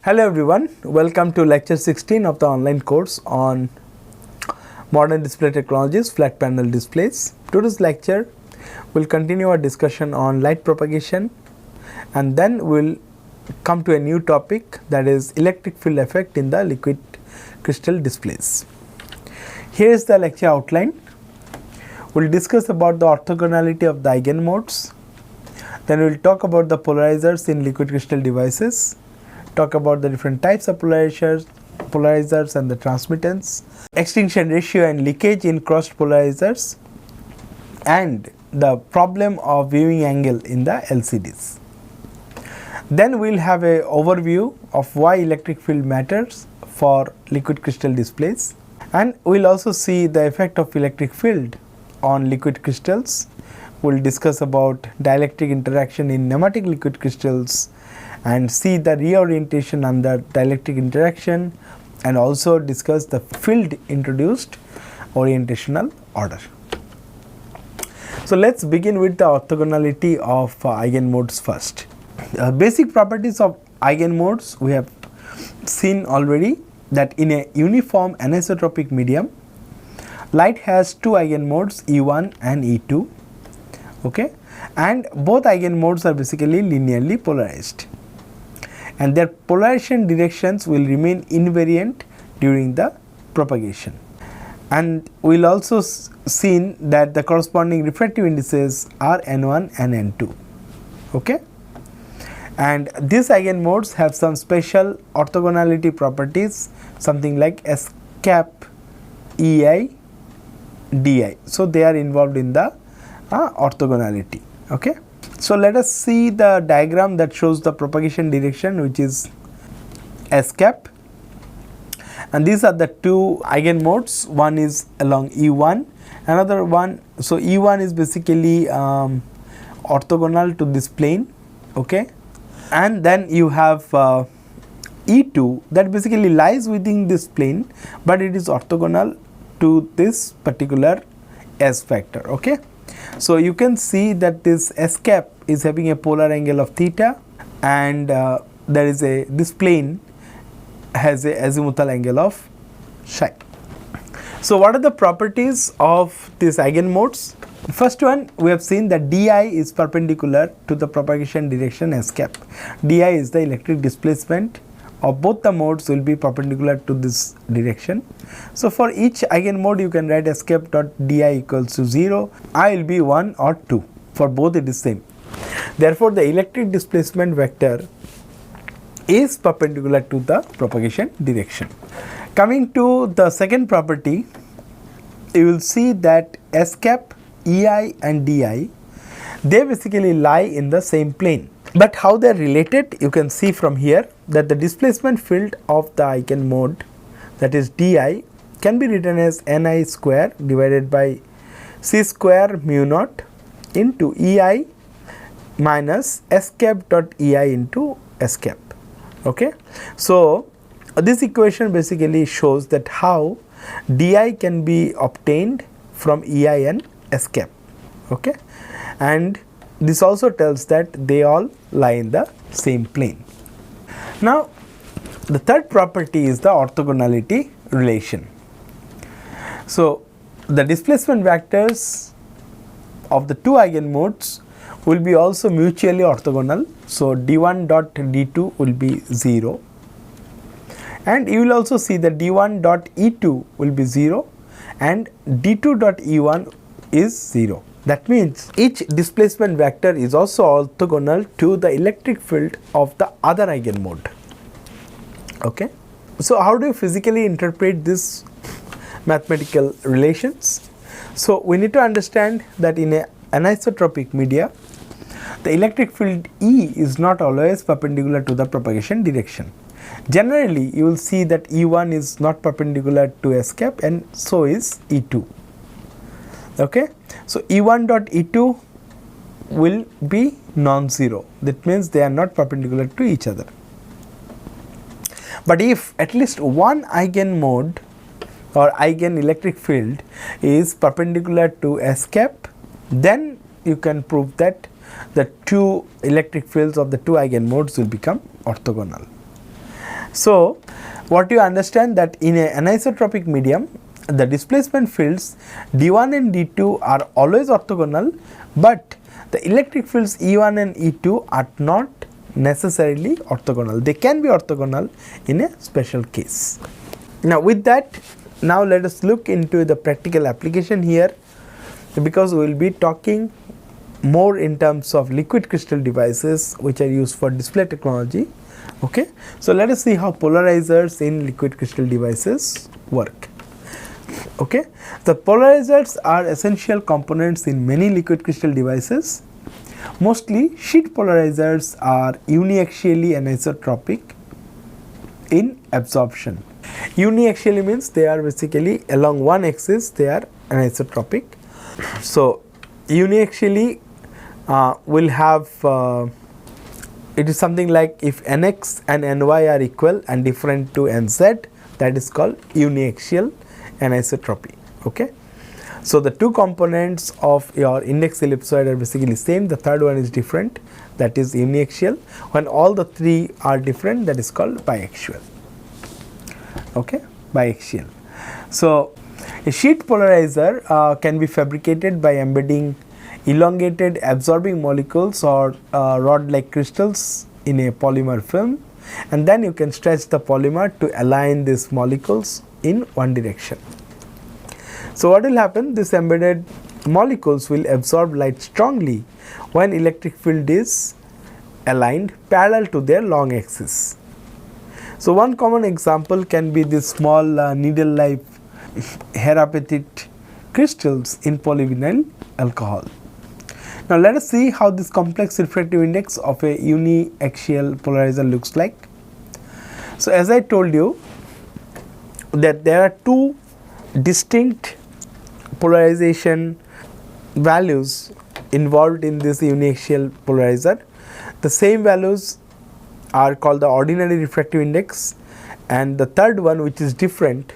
Hello everyone, welcome to lecture 16 of the online course on modern display technologies, flat panel displays. Today's lecture will continue our discussion on light propagation, and then we'll come to a new topic, that is electric field effect in the liquid crystal displays. Here is the lecture outline. We'll discuss about the orthogonality of the eigenmodes. Then we'll talk about the polarizers in liquid crystal devices, talk about the different types of polarizers and the transmittance, extinction ratio and leakage in crossed polarizers, and the problem of viewing angle in the LCDs. Then we will have an overview of why electric field matters for liquid crystal displays, and we will also see the effect of electric field on liquid crystals. We will discuss about dielectric interaction in nematic liquid crystals and see the reorientation under dielectric interaction, and also discuss the field introduced orientational order. So, let us begin with the orthogonality of eigenmodes first. Basic properties of eigenmodes we have seen already, that in a uniform anisotropic medium, light has two eigenmodes E1 and E2, okay, and both eigenmodes are basically linearly polarized, and their polarization directions will remain invariant during the propagation. And we will also seen that the corresponding refractive indices are N1 and N2, okay. And these eigenmodes have some special orthogonality properties, something like S cap EI DI. So, they are involved in the orthogonality, okay. So, let us see the diagram that shows the propagation direction, which is S cap, and these are the two eigenmodes. One is along E1, another one. So, E1 is basically orthogonal to this plane, okay, and then you have E2 that basically lies within this plane, but it is orthogonal to this particular S factor, okay. So, you can see that this S cap is having a polar angle of theta, and there is this plane has a azimuthal angle of psi. So, what are the properties of these eigenmodes? First one, we have seen that di is perpendicular to the propagation direction S cap. Di is the electric displacement of both the modes will be perpendicular to this direction. So, for each eigenmode you can write S cap dot di equals to 0, I will be 1 or 2, for both it is same. Therefore, the electric displacement vector is perpendicular to the propagation direction. Coming to the second property, you will see that S cap, EI and DI, they basically lie in the same plane. But how they are related, you can see from here that the displacement field of the eigenmode, that is di, can be written as Ni square divided by C square mu naught into Ei minus S cap dot Ei into S cap, okay. So, this equation basically shows that how di can be obtained from Ei and S cap, okay, and this also tells that they all lie in the same plane. Now, the third property is the orthogonality relation. So, the displacement vectors of the two eigenmodes will be also mutually orthogonal. So, d1 dot d2 will be 0, and you will also see that d1 dot e2 will be 0 and d2 dot e1 is 0. That means each displacement vector is also orthogonal to the electric field of the other eigenmode, okay. So, how do you physically interpret this mathematical relations? So, we need to understand that in a anisotropic media, the electric field E is not always perpendicular to the propagation direction. Generally, you will see that E1 is not perpendicular to S cap, and so is E2, okay. So, E1 dot E2 will be non-zero, that means they are not perpendicular to each other. But if at least one eigenmode or eigen electric field is perpendicular to S cap, then you can prove that the two electric fields of the two eigenmodes will become orthogonal. So what you understand that in an anisotropic medium, the displacement fields D1 and D2 are always orthogonal, but the electric fields E1 and E2 are not necessarily orthogonal. They can be orthogonal in a special case. Now with that, now let us look into the practical application here, because we will be talking more in terms of liquid crystal devices which are used for display technology. Okay. So let us see how polarizers in liquid crystal devices work. Okay. The polarizers are essential components in many liquid crystal devices. Mostly sheet polarizers are uniaxially anisotropic in absorption. Uniaxially means they are basically along one axis they are anisotropic. So uniaxially will have it is something like if nx and ny are equal and different to nz, that is called uniaxial anisotropy. Okay. So the two components of your index ellipsoid are basically same, the third one is different, that is uniaxial. When all the three are different, that is called biaxial. Okay, biaxial. So a sheet polarizer can be fabricated by embedding elongated absorbing molecules or rod like crystals in a polymer film, and then you can stretch the polymer to align these molecules in one direction. So what will happen, this embedded molecules will absorb light strongly when electric field is aligned parallel to their long axis. So one common example can be these small needle-like hair-apatite crystals in polyvinyl alcohol. Now let us see how this complex refractive index of a uniaxial polarizer looks like. So as I told you that there are two distinct polarization values involved in this uniaxial polarizer. The same values are called the ordinary refractive index, and the third one which is different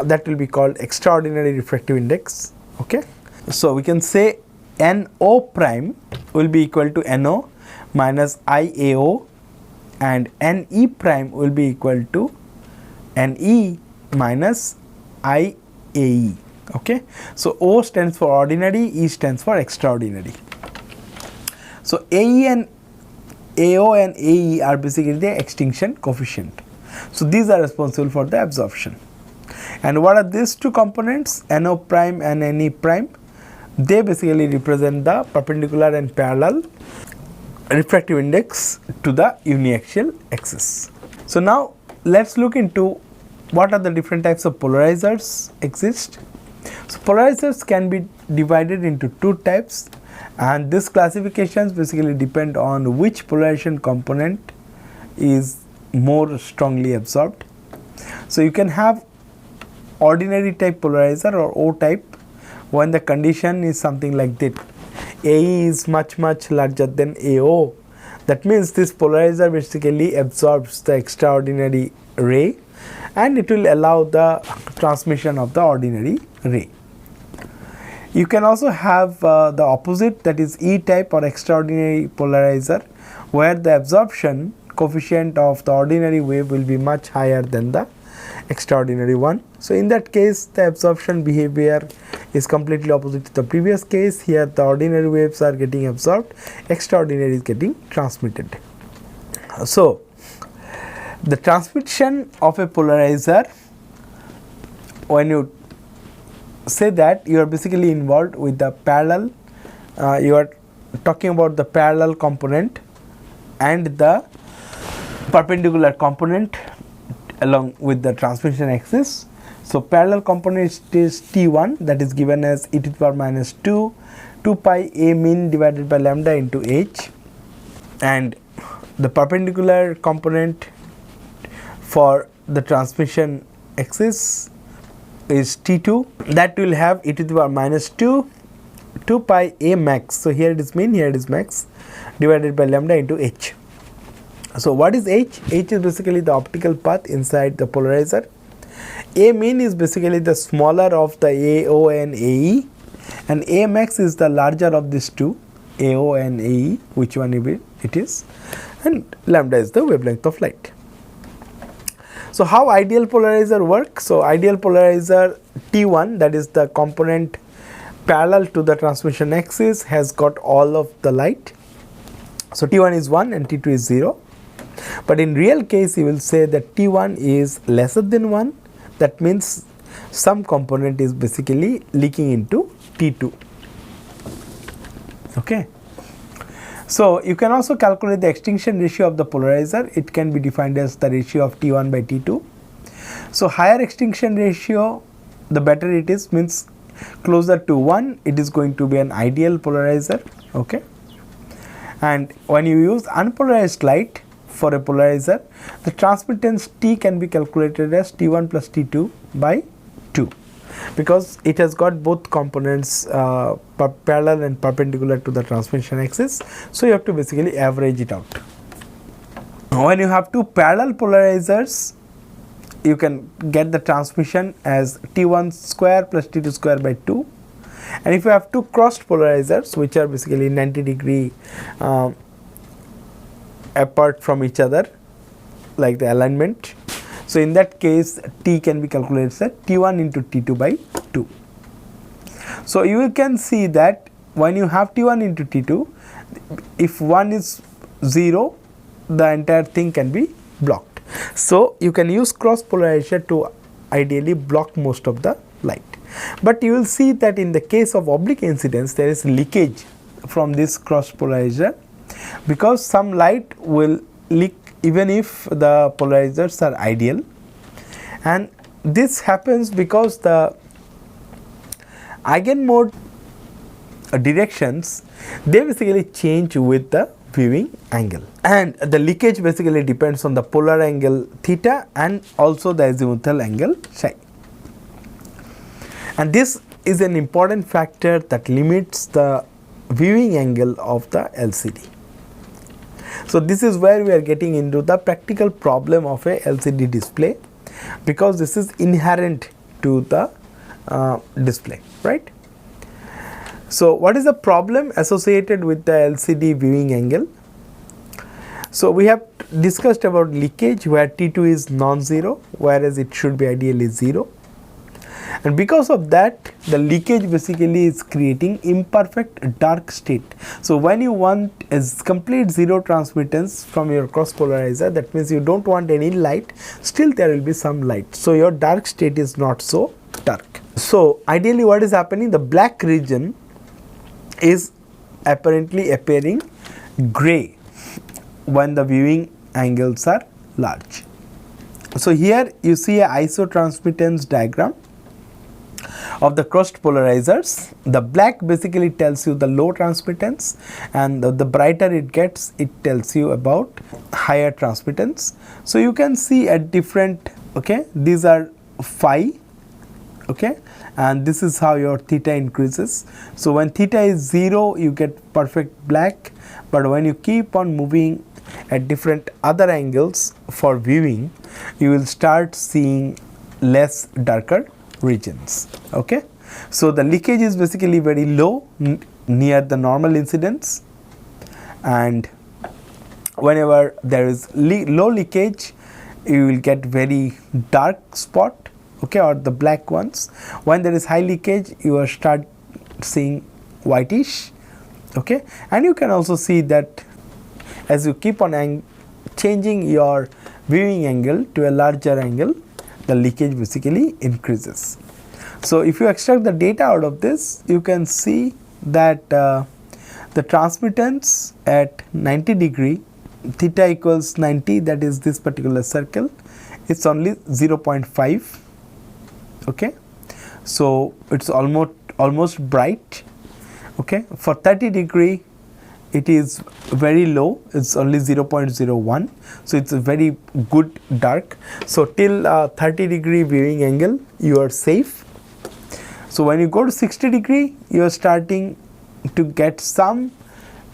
that will be called extraordinary refractive index. Okay. So we can say NO prime will be equal to NO minus IAO, and NE prime will be equal to NE minus IAE. Okay. So O stands for ordinary, E stands for extraordinary. So AE and AO and AE are basically the extinction coefficient. So these are responsible for the absorption. And what are these two components, NO prime and NE prime? They basically represent the perpendicular and parallel refractive index to the uniaxial axis. So now let us look into what are the different types of polarizers exist. So polarizers can be divided into two types, and these classifications basically depend on which polarization component is more strongly absorbed. So you can have ordinary type polarizer or O type when the condition is something like that. AE is much larger than AO. That means this polarizer basically absorbs the extraordinary ray and it will allow the transmission of the ordinary ray. You can also have the opposite, that is E type or extraordinary polarizer, where the absorption coefficient of the ordinary wave will be much higher than the extraordinary one. So in that case the absorption behavior is completely opposite to the previous case. Here the ordinary waves are getting absorbed, extraordinary is getting transmitted. So the transmission of a polarizer, when you say that, you are basically involved with the parallel, you are talking about the parallel component and the perpendicular component along with the transmission axis. So parallel component is T1, that is given as e to the power minus 2 pi a min divided by lambda into h, and the perpendicular component for the transmission axis is T2, that will have e to the power minus 2 pi a max. So here it is min, here it is max, divided by lambda into h. So what is h? H is basically the optical path inside the polarizer. A min is basically the smaller of the AO and AE, and A max is the larger of these two, AO and AE, which one it is, and lambda is the wavelength of light. So how ideal polarizer works? So ideal polarizer T1, that is the component parallel to the transmission axis, has got all of the light. So T1 is 1 and T2 is 0. But in real case, you will say that T1 is lesser than 1. That means some component is basically leaking into T2. Okay. So you can also calculate the extinction ratio of the polarizer. It can be defined as the ratio of T1 by T2. So higher extinction ratio, the better it is, means closer to 1, it is going to be an ideal polarizer. Okay. And when you use unpolarized light for a polarizer, the transmittance T can be calculated as T1 plus T2 by 2, because it has got both components parallel and perpendicular to the transmission axis. So you have to basically average it out. When you have two parallel polarizers, you can get the transmission as T1 square plus T2 square by 2. And if you have two crossed polarizers, which are basically 90 degree apart from each other, like the alignment, so in that case T can be calculated as T1 into T2 by 2. So you can see that when you have T1 into T2, if 1 is 0, the entire thing can be blocked. So you can use cross polarizer to ideally block most of the light. But you will see that in the case of oblique incidence, there is leakage from this cross polarizer, because some light will leak even if the polarizers are ideal, and this happens because the eigenmode directions, they basically change with the viewing angle, and the leakage basically depends on the polar angle theta and also the azimuthal angle psi. And this is an important factor that limits the viewing angle of the LCD. So this is where we are getting into the practical problem of a LCD display, because this is inherent to the display, right? So what is the problem associated with the LCD viewing angle? So we have discussed about leakage, where T2 is non-zero, whereas it should be ideally 0. And because of that, the leakage basically is creating imperfect dark state. So when you want a complete zero transmittance from your cross polarizer, that means you don't want any light, still there will be some light. So your dark state is not so dark. So ideally what is happening, the black region is apparently appearing gray when the viewing angles are large. So here you see a isotransmittance diagram of the crossed polarizers. The black basically tells you the low transmittance, and the brighter it gets, it tells you about higher transmittance. So you can see at different, okay, these are phi, okay, and this is how your theta increases. So when theta is 0, you get perfect black, but when you keep on moving at different other angles for viewing, you will start seeing less darker regions. Okay, so the leakage is basically very low near the normal incidence, and whenever there is low leakage, you will get very dark spot, okay, or the black ones. When there is high leakage, you will start seeing whitish, okay, and you can also see that as you keep on changing your viewing angle to a larger angle, the leakage basically increases. So if you extract the data out of this, you can see that the transmittance at 90 degree, theta equals 90, that is this particular circle, it's only 0.5, okay. So it's almost bright, okay. For 30 degree, it is very low, it's only 0.01, so it's a very good dark. So till 30 degree viewing angle, you are safe. So when you go to 60 degree, you are starting to get some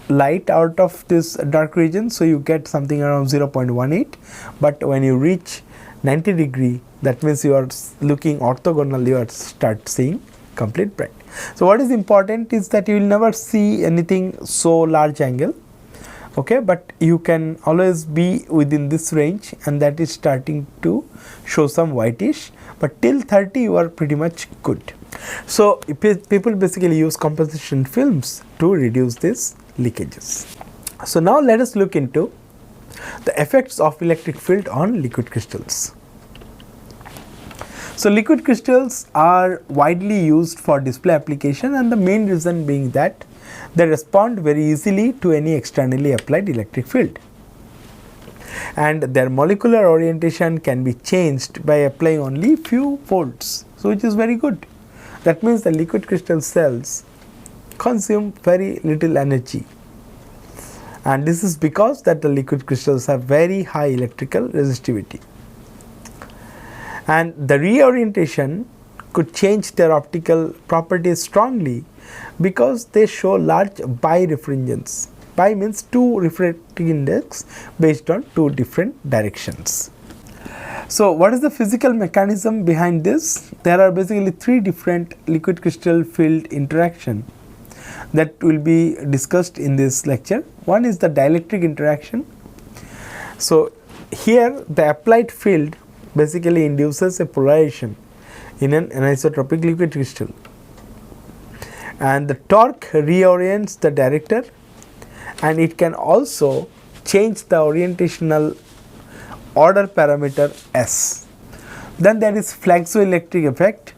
light out of this dark region, so you get something around 0.18, but when you reach 90 degree, that means you are looking orthogonal, you are start seeing complete bright. So what is important is that you will never see anything so large angle, okay, but you can always be within this range, and that is starting to show some whitish, but till 30 you are pretty much good. So people basically use composition films to reduce these leakages. So now let us look into the effects of electric field on liquid crystals. So liquid crystals are widely used for display application, and the main reason being that they respond very easily to any externally applied electric field, and their molecular orientation can be changed by applying only few volts, so which is very good. That means the liquid crystal cells consume very little energy, and this is because that the liquid crystals have very high electrical resistivity, and the reorientation could change their optical properties strongly because they show large birefringence. Bi means two refracting index based on two different directions. So what is the physical mechanism behind this? There are basically three different liquid crystal field interaction that will be discussed in this lecture. One is the dielectric interaction. So here the applied field basically induces a polarization in an anisotropic liquid crystal, and the torque reorients the director, and it can also change the orientational order parameter S. Then there is flexoelectric effect,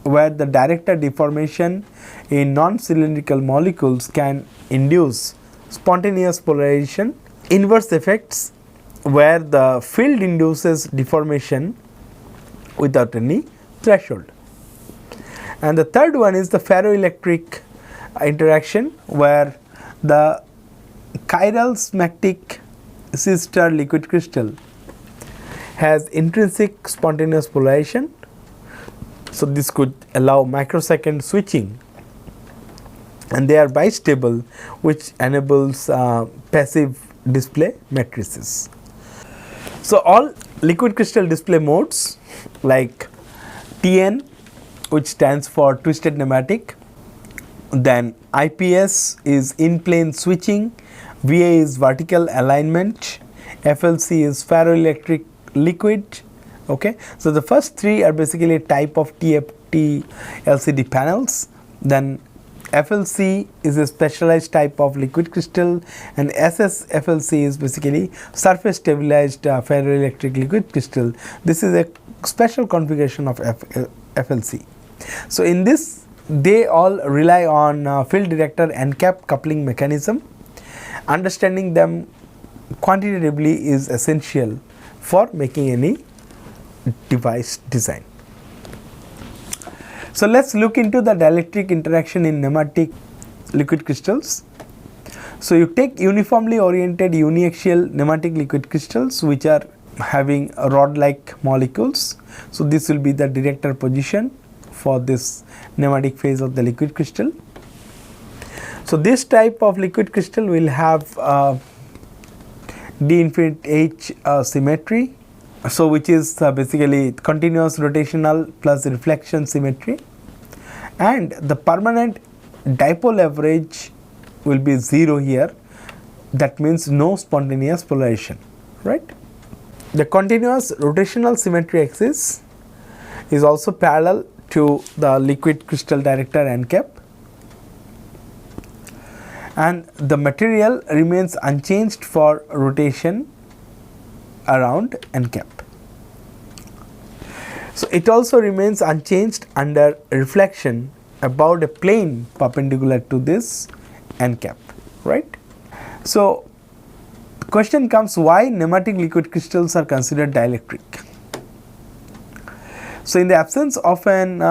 where the director deformation in non-cylindrical molecules can induce spontaneous polarization. Inverse effects, where the field induces deformation without any threshold. And the third one is the ferroelectric interaction, where the chiral smectic Sikdar liquid crystal has intrinsic spontaneous polarization. So this could allow microsecond switching, and they are bistable, which enables passive display matrices. So all liquid crystal display modes like TN, which stands for twisted nematic, then IPS is in plane switching, VA is vertical alignment, FLC is ferroelectric liquid. Okay, so the first three are basically a type of TFT LCD panels. Then FLC is a specialized type of liquid crystal, and SSFLC is basically surface stabilized ferroelectric liquid crystal. This is a special configuration of FLC. So in this, they all rely on field director and cap coupling mechanism. Understanding them quantitatively is essential for making any device design. So let us look into the dielectric interaction in nematic liquid crystals. So you take uniformly oriented uniaxial nematic liquid crystals which are having rod-like molecules. So this will be the director position for this nematic phase of the liquid crystal. So this type of liquid crystal will have d infinite h symmetry, so which is basically continuous rotational plus reflection symmetry, and the permanent dipole average will be 0 here. That means no spontaneous polarization, right? The continuous rotational symmetry axis is also parallel to the liquid crystal director and cap, and the material remains unchanged for rotation around end cap. So it also remains unchanged under reflection about a plane perpendicular to this end cap, right? So the question comes, why nematic liquid crystals are considered dielectric? So in the absence of an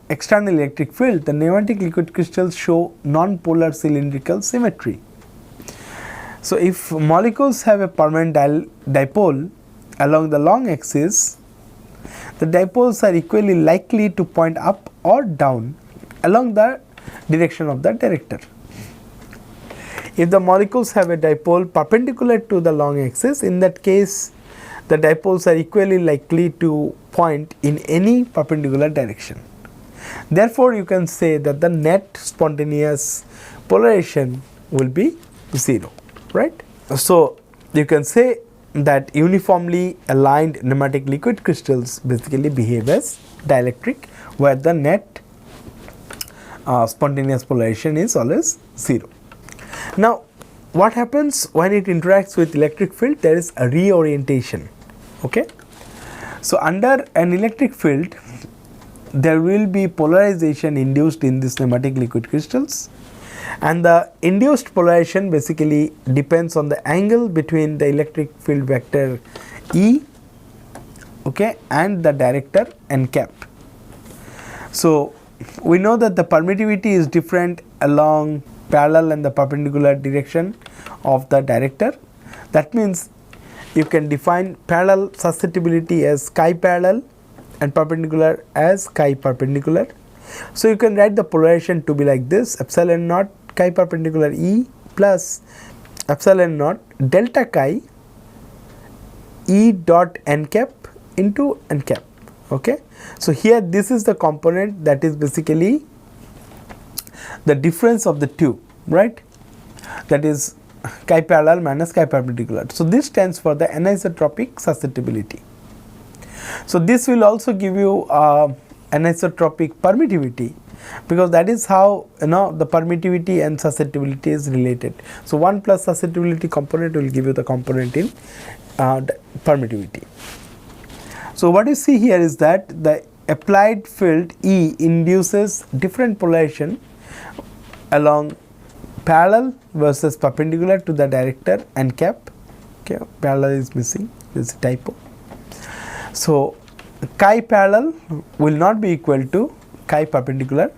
external electric field, the nematic liquid crystals show non-polar cylindrical symmetry. So if molecules have a permanent dipole along the long axis, the dipoles are equally likely to point up or down along the direction of the director. If the molecules have a dipole perpendicular to the long axis, in that case the dipoles are equally likely to point in any perpendicular direction. Therefore, you can say that the net spontaneous polarization will be 0, right? So you can say that uniformly aligned nematic liquid crystals basically behave as dielectric, where the net spontaneous polarization is always 0. Now, what happens when it interacts with electric field? There is a reorientation. Okay. So under an electric field, there will be polarization induced in these nematic liquid crystals, and the induced polarization basically depends on the angle between the electric field vector E, okay, and the director n cap. So we know that the permittivity is different along parallel and the perpendicular direction of the director. That means you can define parallel susceptibility as chi parallel and perpendicular as chi perpendicular. So you can write the polarization to be like this: epsilon naught chi perpendicular E plus epsilon naught delta chi E dot n cap into n cap. Okay. So here this is the component that is basically the difference of the two, right? That is chi parallel minus chi perpendicular. So this stands for the anisotropic susceptibility. So this will also give you anisotropic permittivity, because that is how the permittivity and susceptibility is related. So 1 plus susceptibility component will give you the component in permittivity. So what you see here is that the applied field E induces different polarization along parallel versus perpendicular to the director n cap. Okay, parallel is missing, there is a typo. So chi parallel will not be equal to chi perpendicular,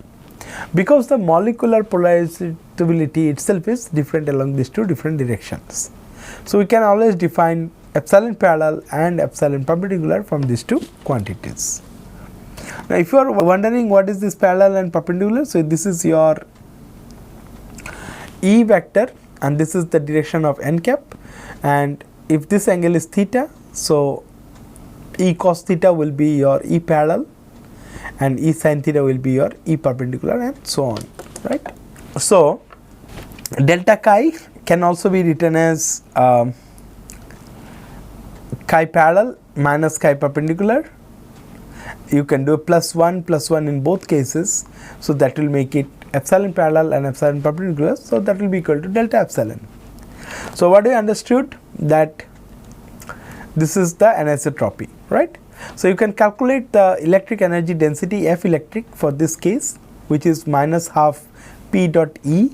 because the molecular polarizability itself is different along these two different directions. So we can always define epsilon parallel and epsilon perpendicular from these two quantities. Now if you are wondering what is this parallel and perpendicular, so this is your E vector and this is the direction of n cap, and if this angle is theta, so E cos theta will be your E parallel and E sin theta will be your E perpendicular, and so on, right. So delta chi can also be written as chi parallel minus chi perpendicular. You can do plus 1 in both cases, so that will make it epsilon parallel and epsilon perpendicular, so that will be equal to delta epsilon. So what we understood, that this is the anisotropy, right. So you can calculate the electric energy density F electric for this case, which is minus half P dot E.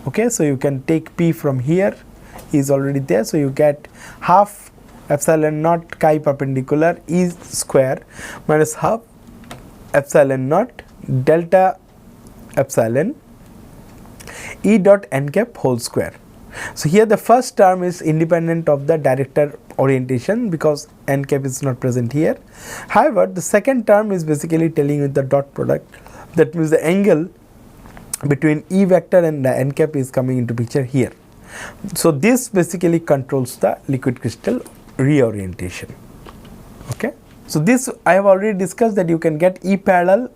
Okay, so you can take P from here, is already there, so you get half epsilon naught chi perpendicular E square minus half epsilon naught delta epsilon E dot n cap whole square. So here the first term is independent of the director orientation, because n cap is not present here. However, the second term is basically telling you the dot product, that means the angle between E vector and the n cap is coming into picture here. So this basically controls the liquid crystal reorientation. Okay. So this I have already discussed, that you can get E parallel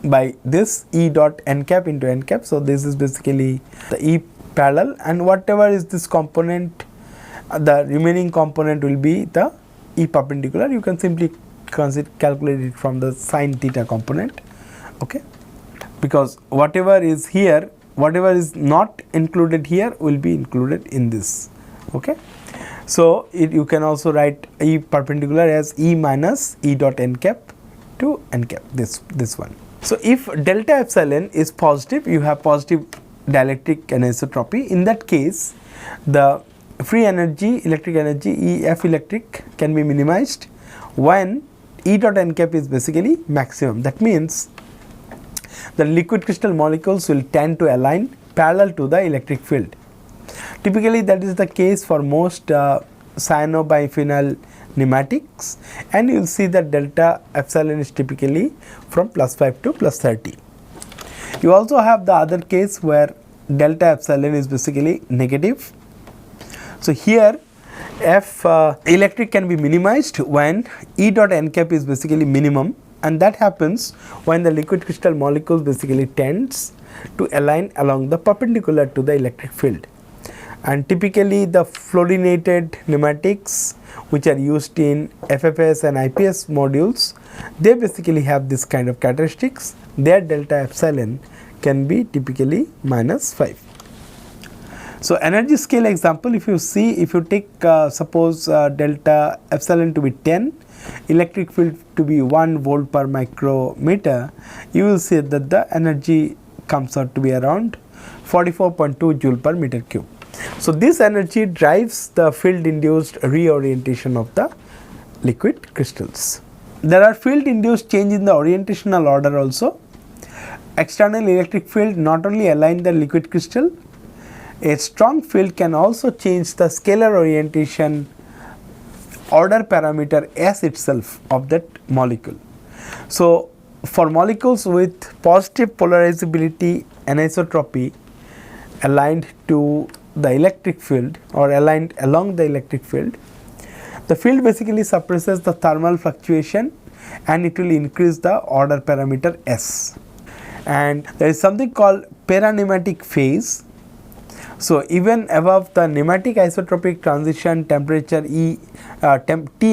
by this E dot n cap into n cap. So this is basically the E parallel, and whatever is this component, the remaining component will be the E perpendicular. You can simply calculate it from the sin theta component. Okay, because whatever is here, whatever is not included here will be included in this. Okay, so you can also write E perpendicular as E minus E dot n cap to n cap, this one. So if delta epsilon is positive, you have positive dielectric anisotropy. In that case, the free energy, electric energy E F electric can be minimized when E dot n cap is basically maximum. That means the liquid crystal molecules will tend to align parallel to the electric field. Typically that is the case for most cyanobiphenyl nematics, and you will see that delta epsilon is typically from plus 5 to plus 30. You also have the other case where delta epsilon is basically negative. So here F electric can be minimized when E dot n cap is basically minimum, and that happens when the liquid crystal molecules basically tends to align along the perpendicular to the electric field. And typically the fluorinated pneumatics which are used in FFS and IPS modules, they basically have this kind of characteristics. Their delta epsilon can be typically -5. So, energy scale example, if you see, if you take suppose delta epsilon to be 10, electric field to be 1 volt per micrometer, you will see that the energy comes out to be around 44.2 joule per meter cube. So, this energy drives the field induced reorientation of the liquid crystals. There are field induced change in the orientational order also. External electric field not only align the liquid crystal, a strong field can also change the scalar orientation order parameter S itself of that molecule. So, for molecules with positive polarizability anisotropy aligned to the electric field or aligned along the electric field, the field basically suppresses the thermal fluctuation and it will increase the order parameter S. And there is something called paranematic phase. So, even above the nematic isotropic transition temperature T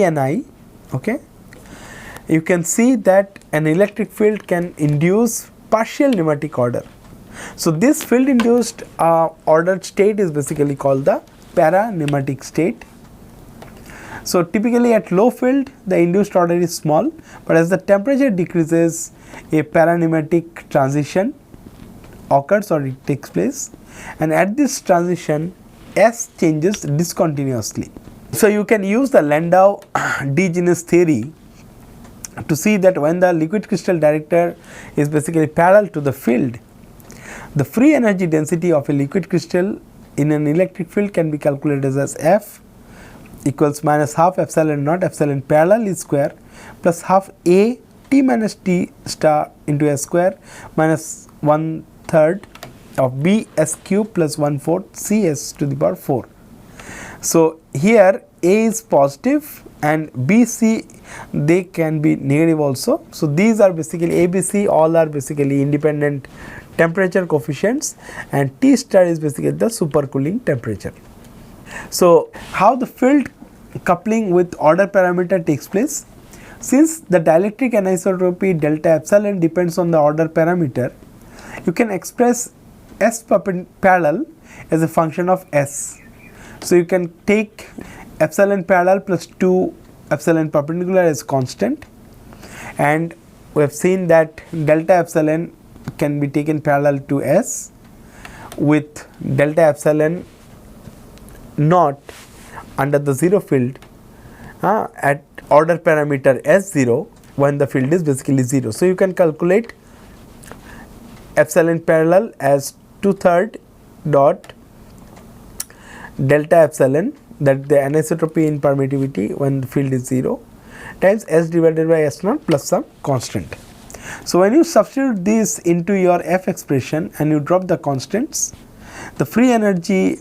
and I, okay, you can see that an electric field can induce partial nematic order. So, this field induced ordered state is basically called the paranematic state. So, typically at low field the induced order is small, but as the temperature decreases, a paranematic transition occurs or it takes place, and at this transition S changes discontinuously. So, you can use the Landau de Gennes theory to see that when the liquid crystal director is basically parallel to the field, the free energy density of a liquid crystal in an electric field can be calculated as F equals -half epsilon naught epsilon parallel is square plus half A T minus T star into S square minus 1/3 of B S cube plus 1/4 C S to the power 4. So, here A is positive and B, C they can be negative also. So, these are basically A, B, C all are basically independent temperature coefficients and T star is basically the supercooling temperature. So, how the field coupling with order parameter takes place? Since the dielectric anisotropy delta epsilon depends on the order parameter, you can express S parallel as a function of S. So, you can take epsilon parallel plus 2 epsilon perpendicular as constant, and we have seen that delta epsilon can be taken parallel to S with delta epsilon naught under the 0 field at order parameter S0 when the field is basically 0. So, you can calculate epsilon parallel as 2/3 dot delta epsilon, that the anisotropy in permittivity when the field is 0 times S divided by S naught plus some constant. So, when you substitute this into your F expression and you drop the constants, the free energy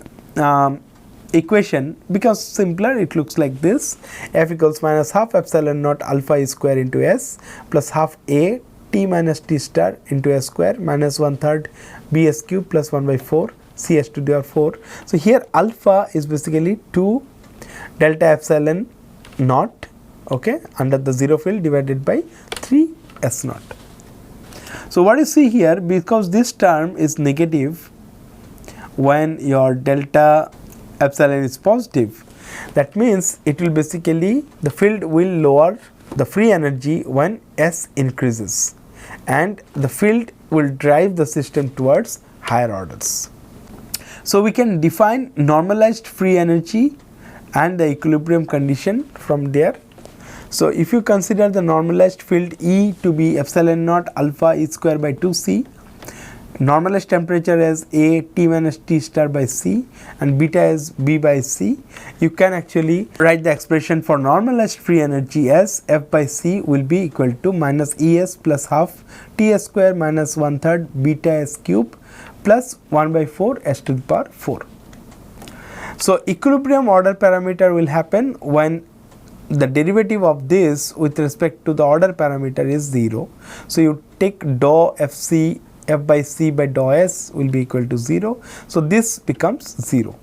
equation becomes simpler. It looks like this: F equals -half epsilon naught alpha E square into S plus half A T minus T star into S square minus 1/3 B S cube plus 1/4 C S to the power 4. So, here alpha is basically 2 delta epsilon naught, okay, under the 0 field divided by 3 S naught. So, what you see here, because this term is negative when your delta epsilon is positive, that means it will basically, the field will lower the free energy when S increases and the field will drive the system towards higher orders. So, we can define normalized free energy and the equilibrium condition from there. So, if you consider the normalized field E to be epsilon naught alpha E square by 2 C, normalized temperature as A T minus T star by C and beta as B by C, you can actually write the expression for normalized free energy as F by C will be equal to minus ES plus half T S square minus 1/3 beta S cube plus 1/4 S to the power 4. So, equilibrium order parameter will happen when the derivative of this with respect to the order parameter is 0. So, you take dou F by C by dou S will be equal to 0. So, this becomes 0.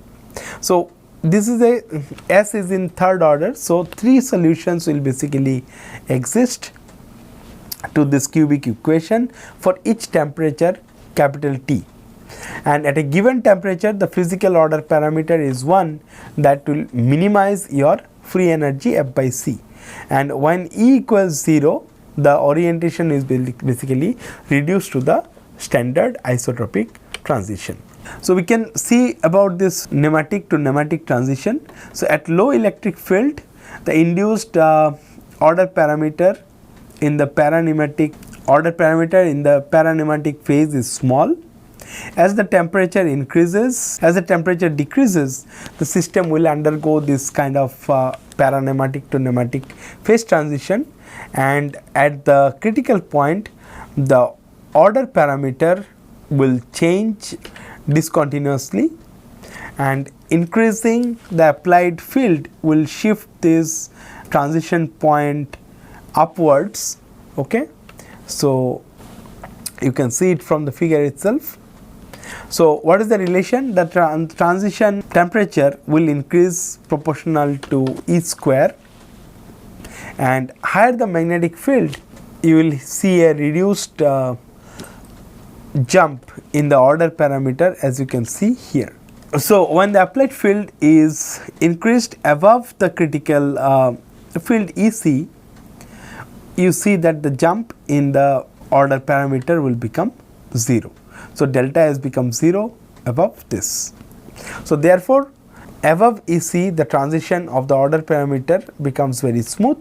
So this is a S is in third order, so 3 solutions will basically exist to this cubic equation for each temperature capital T, and at a given temperature the physical order parameter is 1 that will minimize your free energy F by C, and when E equals 0 the orientation is basically reduced to the standard isotropic transition. So we can see about this nematic to nematic transition. So at low electric field the induced order parameter in the paranematic phase is small. As the temperature decreases, the system will undergo this kind of paranematic to nematic phase transition, and at the critical point the order parameter will change discontinuously, and increasing the applied field will shift this transition point upwards. Okay, so you can see it from the figure itself. So what is the relation? The transition temperature will increase proportional to E square, and higher the magnetic field you will see a reduced jump in the order parameter, as you can see here. So when the applied field is increased above the critical field EC, you see that the jump in the order parameter will become 0. So delta has become 0 above this. So therefore above EC the transition of the order parameter becomes very smooth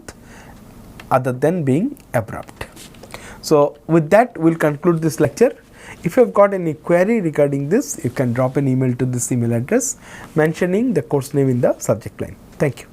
other than being abrupt. So with that we will conclude this lecture. If you have got any query regarding this, you can drop an email to this email address mentioning the course name in the subject line. Thank you.